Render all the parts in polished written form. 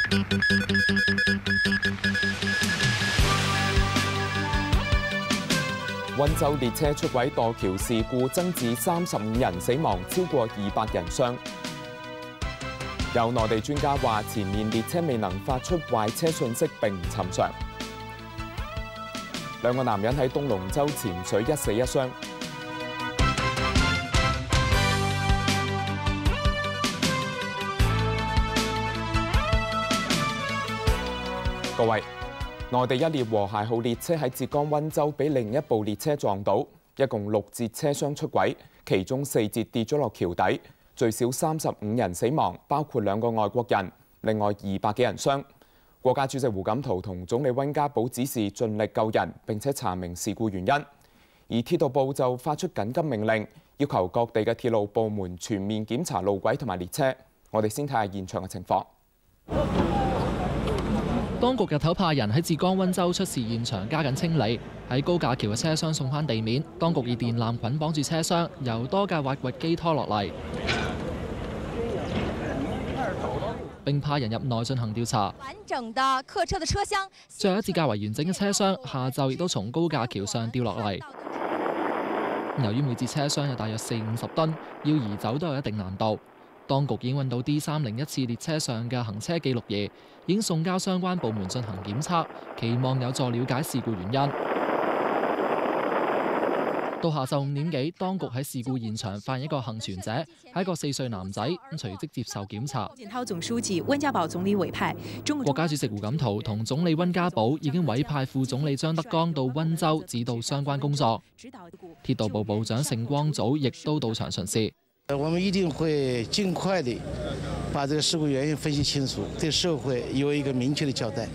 溫州列車出軌墮橋事故增至35人死亡，超過200人傷。有內地專家話，前面列車未能發出壞車訊息並唔尋常。兩個男人喺東龍洲潛水一死一傷。各位，內地一列和諧號列車喺浙江溫州俾另一部列車撞到，一共6節車廂出軌，其中4節跌咗落橋底，最少35人死亡，包括2個外國人，另外200幾人傷。國家主席胡錦濤同總理溫家寶指示盡力救人，並且查明事故原因。而鐵道部就發出緊急命令，要求各地嘅鐵路部門全面檢查路軌同埋列車。我哋先睇下現場嘅情況。當局日頭派人喺浙江溫州出事現場加緊清理，喺高架橋嘅車廂送返地面。當局以電纜捆綁住車廂，由多架挖掘機拖落嚟，並派人入內進行調查。完整的客車的車廂，最後一節較為完整嘅車廂，下晝亦都從高架橋上掉落嚟。由於每節車廂有大約40-50噸，要移走都有一定難度。當局已經揾到 D301 次列車上嘅行車記錄儀，已經送交相關部門進行檢測，期望有助了解事故原因。到下晝5點幾，當局喺事故現場發現一個幸存者，係一個4歲男仔，隨即接受檢查。韋涛總書記、溫家寶總理委派，國家主席胡錦濤同總理溫家寶已經委派副總理張德江到溫州指導相關工作。鐵道部部長盛光祖亦都到場巡視。我們一定會盡快地把這個事故原因分析清楚，對社會有一個明確的交代。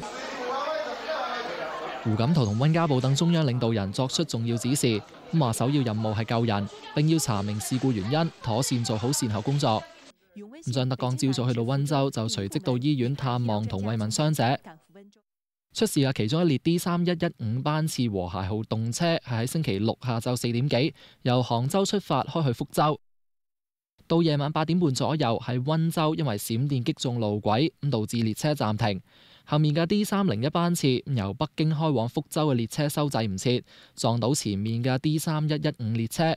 胡錦濤同溫家寶等中央領導人作出重要指示，話首要任務係救人，並要查明事故原因，妥善做好善後工作。張德江朝早去到溫州，就隨即到醫院探望同慰問傷者。出事嘅其中一列 D3115 班次和諧號動車係喺星期六下晝4點幾由杭州出發開去福州。到夜晚8點半左右，喺溫州因為閃電擊中路軌，導致列車暫停。後面嘅 D301 班次由北京開往福州嘅列車收掣唔切，撞到前面嘅 D3115 列車。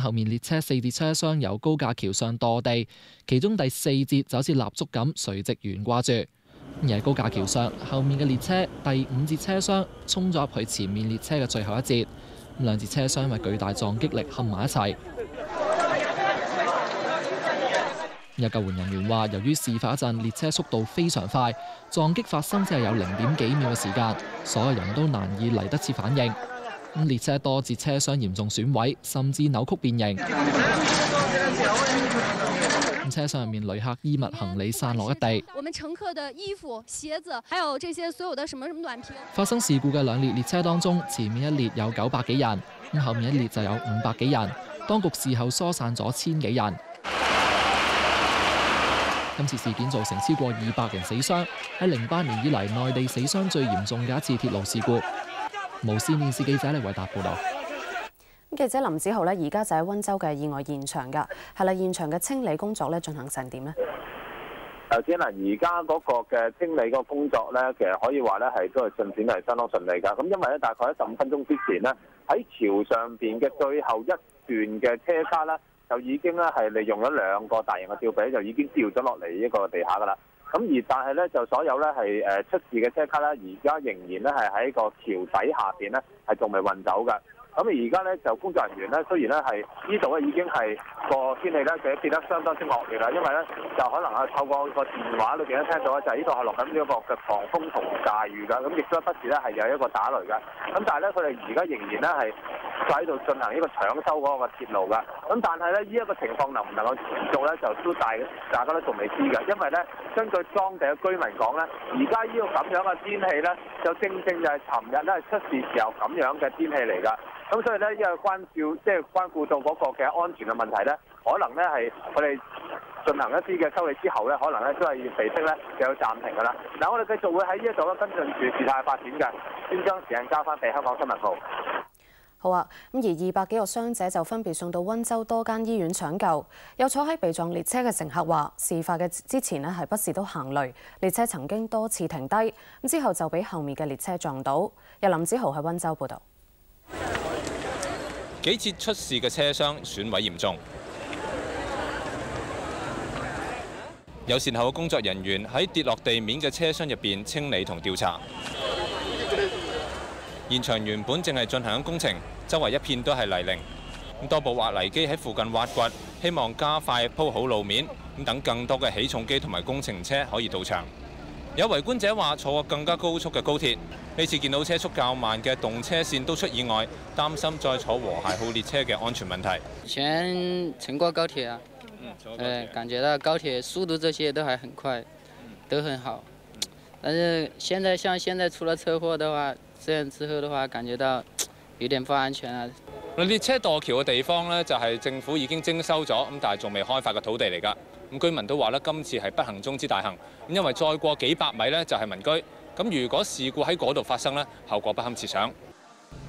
後面列車4節車廂由高架橋上墮地，其中第4節就好似蠟燭咁垂直懸掛住。而喺高架橋上，後面嘅列車第5節車廂衝咗入去前面列車嘅最後一節，2節車廂因為巨大撞擊力冚埋一齊。有救援人員話，由於事發一陣列車速度非常快，撞擊發生只係有0點幾秒嘅時間，所有人都難以嚟得切反應。列車多節車廂嚴重損毀，甚至扭曲變形。車廂入面旅客衣物行李散落一地。我們乘客的衣服、鞋子，還有這些所有的什麼短片。發生事故嘅2列列車當中，前面一列有900幾人，後面一列就有500幾人。當局事後疏散咗1000幾人。今次事件造成超過200人死傷，喺08年以嚟內地死傷最嚴重嘅一次鐵路事故。無線電視記者李偉達報導。記者林子豪而家就喺溫州嘅意外現場㗎，係啦，現場嘅清理工作進行成點呢？頭先而家嗰個嘅清理嗰個工作咧，其實可以話咧都係進展係相當順利㗎。咁因為咧大概喺15分鐘之前呢，喺橋上邊嘅最後一段嘅車卡咧，就已經咧係利用咗2個大型嘅吊臂，就已經掉咗落嚟呢個地下㗎啦。咁但係咧就所有咧係出事嘅車卡咧，而家仍然咧係喺個橋底下邊咧係仲未運走㗎。咁而家咧就工作人員咧，雖然咧係呢度咧已經係個天氣咧變得相當之惡劣啦，因為咧就可能係透過個電話裏邊咧聽到咧就係呢度係落緊呢一個嘅狂風同大雨㗎，咁亦都不時咧係有一個打雷㗎。咁但係咧佢哋而家仍然咧係喺度進行呢個搶修嗰個鐵路㗎。咁但係咧呢一個情況能唔能夠持續咧，就都大家都仲未知㗎。因為咧根據當地嘅居民講咧，而家呢個咁樣嘅天氣咧，就正就係尋日咧出事時候咁樣嘅天氣嚟㗎。咁所以咧，因為關顧到嗰個嘅安全嘅問題咧，可能咧係佢哋進行一啲嘅修理之後咧，可能咧都係要被迫咧就要暫停㗎啦。嗱，我哋繼續會喺呢一度咧跟進住事態發展嘅，先將時間交翻俾香港新聞部。好啊，咁而200幾個傷者就分別送到溫州多間醫院搶救。有坐喺被撞列車嘅乘客話，事發嘅之前呢係不時都行雷，列車曾經多次停低，咁之後就俾後面嘅列車撞到。由林子豪喺溫州報導。幾節出事嘅車廂損毀嚴重，有善後嘅工作人員喺跌落地面嘅車廂入邊清理同調查。現場原本正係進行緊工程，周圍一片都係泥濘。多部挖泥機喺附近挖掘，希望加快鋪好路面，等更多嘅起重機同埋工程車可以到場。有圍觀者話，坐過更加高速嘅高鐵，呢次見到車速較慢嘅動車線都出意外，擔心再坐和諧號列車嘅安全問題。以前乘過高鐵啊，感覺到高鐵速度這些都還很快，都很好。但是現在出了車禍的話，這樣之後的話，感覺到有點不安全啊。列車墮橋嘅地方呢，就係政府已經徵收咗，咁但係仲未開發嘅土地嚟㗎。咁居民都話咧，今次係不幸中之大幸，咁因為再過幾百米呢，就係民居。咁如果事故喺嗰度發生呢，後果不堪設想。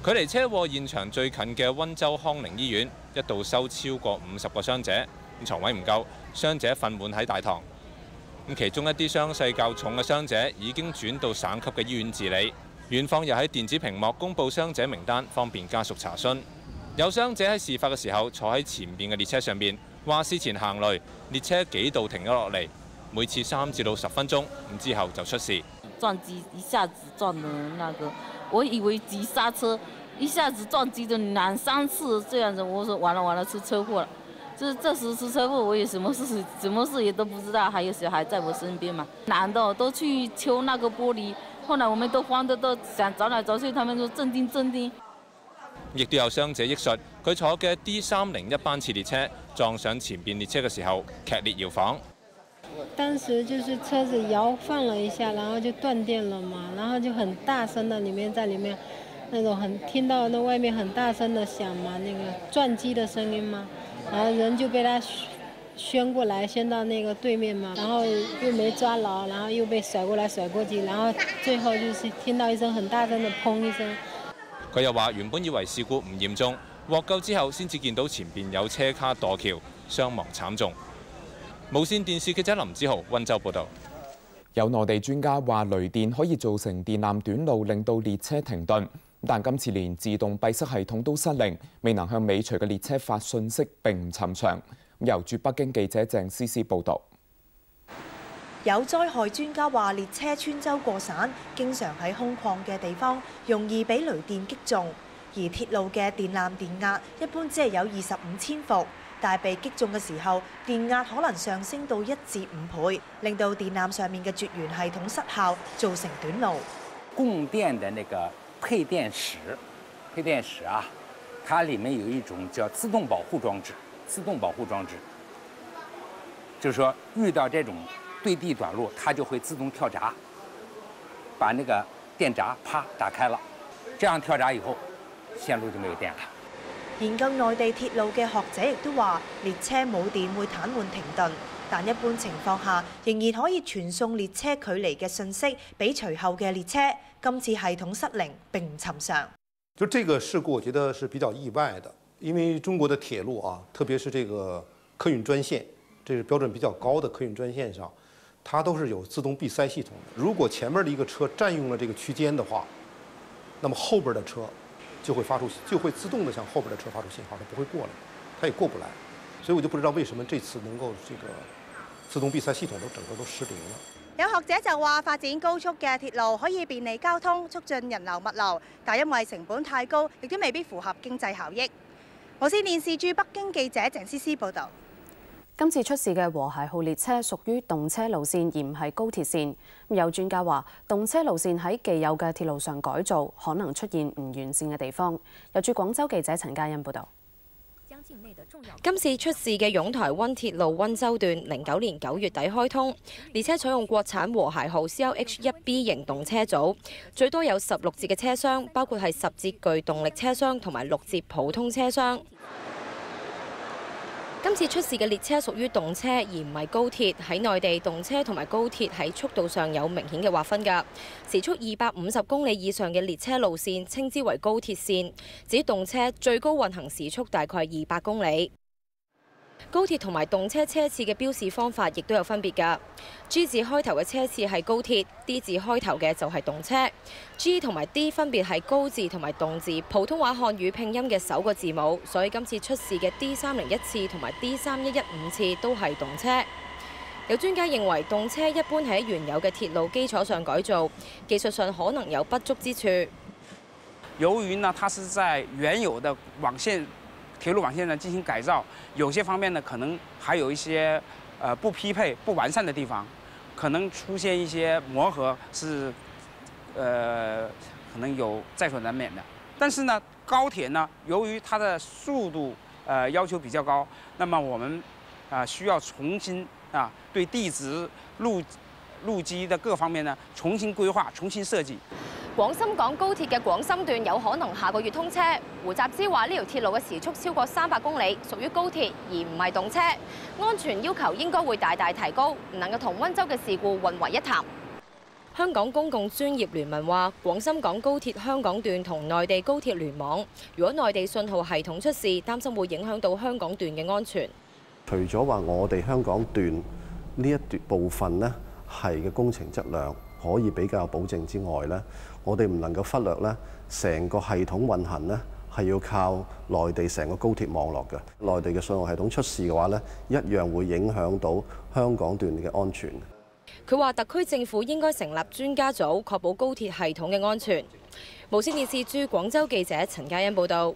距離車禍現場最近嘅溫州康寧醫院，一度收超過50個傷者，咁床位唔夠，傷者瞓滿喺大堂。咁其中一啲傷勢較重嘅傷者已經轉到省級嘅醫院治理。院方又喺電子屏幕公布傷者名單，方便家屬查詢。有傷者喺事發嘅時候坐喺前邊嘅列車上邊，話事前行雷，列車幾度停咗落嚟，每次3至到10分鐘，咁之後就出事。撞擊一下子撞的那個，我以為急剎車，一下子撞擊咗2、3次這樣子，我說完了出車禍了。這時出車禍，我也什麼事也都不知道，還有小孩在我身邊嘛，男的都去敲那個玻璃，後來我們都慌得都想找來找去，他們說鎮定鎮定。亦都有傷者憶述，佢坐嘅 D301班次列車撞上前邊列車嘅時候，劇烈搖晃。當時就是車子搖晃了一下，然後就斷電了嘛，然後就很大聲的在裡面那種聽到那外面很大聲的響嘛，那個撞擊的聲音嘛，然後人就被他掀過來，掀到那個對面嘛，然後又沒抓牢，然後又被甩過來甩過去，然後最後就是聽到一聲很大聲的砰一聲。佢又話：原本以為事故唔嚴重，獲救之後先至見到前邊有車卡墮橋，傷亡慘重。無線電視記者林子豪，溫州報導。有內地專家話，雷電可以造成電纜短路，令到列車停頓。但今次連自動閉塞系統都失靈，未能向尾隨嘅列車發訊息，並唔尋常。由駐北京記者鄭思思報導。有災害專家話，列車穿州過省，經常喺空曠嘅地方，容易俾雷電擊中。而鐵路嘅電纜電壓一般只係有25,000伏，但係被擊中嘅時候，電壓可能上升到1至5倍，令到電纜上面嘅絕緣系統失效，造成短路。供電的那個配電室啊，它裡面有一種叫自動保護裝置。就是說遇到這種對地短路，它就會自動跳閘，把那個電閘啪打開了，這樣跳閘以後，線路就沒有電了。研究內地鐵路嘅學者亦都話，列車冇電會癱瘓停頓，但一般情況下仍然可以傳送列車距離嘅信息俾隨後嘅列車。今次系統失靈並唔尋常。就這個事故，我覺得是比較意外的，因為中國的鐵路啊，特別是這個客運專線，這是標準比較高的客運專線上，它都是有自動閉塞系統的。如果前面的一個車佔用了這個區間的話，那麼後邊的車就會自動的向後邊的車發出信號，它不會過來，它也過不來。所以我就不知道為什麼這次能夠這個自動閉塞系統整個都失靈了。有學者就話，發展高速嘅鐵路可以便利交通，促進人流物流，但因為成本太高，亦都未必符合經濟效益。無線電視駐北京記者鄭思思報導。今次出事嘅和諧號列車屬於動車路線，而唔係高鐵線。有專家話，動車路線喺既有嘅鐵路上改造，可能出現唔完善嘅地方。由駐廣州記者陳嘉欣報導。今次出事嘅湧台灣鐵路溫州段，09年9月底開通，列車採用國產和諧號 CLH1B 型動車組，最多有16節嘅車廂，包括係10節具動力車廂同埋6節普通車廂。今次出事嘅列車屬於動車，而唔係高鐵。喺內地，動車同埋高鐵喺速度上有明顯嘅劃分㗎。時速250公里以上嘅列車路線稱之為高鐵線，至於動車最高運行時速大概200公里。高鐵同埋動車車次嘅標示方法亦都有分別㗎。G 字開頭嘅車次係高鐵 ，D 字開頭嘅就係動車。G 同埋 D 分別係高字同埋動字普通話漢語拼音嘅首個字母，所以今次出事嘅 D301次同埋 D3115次都係動車。有專家認為動車一般喺原有嘅鐵路基礎上改造，技術上可能有不足之處。由於呢，它是在原有的網線。鐵路網線呢進行改造，有些方面呢可能還有一些不匹配、不完善的地方，可能出現一些磨合，是可能有在所難免的。但是呢，高鐵呢，由於它的速度要求比較高，那麼我們需要重新對地質、路基的各方面呢重新規劃、重新設計。廣深港高鐵嘅廣深段有可能下個月通車。胡集之話：呢條鐵路嘅時速超過300公里，屬於高鐵而唔係動車，安全要求應該會大大提高，唔能夠同溫州嘅事故混為一談。香港公共專業聯盟話：廣深港高鐵香港段同內地高鐵聯網，如果內地信號系統出事，擔心會影響到香港段嘅安全。除咗話我哋香港段呢一段部分呢係嘅工程質量可以比較保證之外呢，我哋唔能夠忽略呢成個系統運行呢係要靠內地成個高鐵網絡嘅。內地嘅信號系統出事嘅話呢，一樣會影響到香港段嘅安全。佢話特區政府應該成立專家組，確保高鐵系統嘅安全。無線電視駐廣州記者陳嘉欣報道。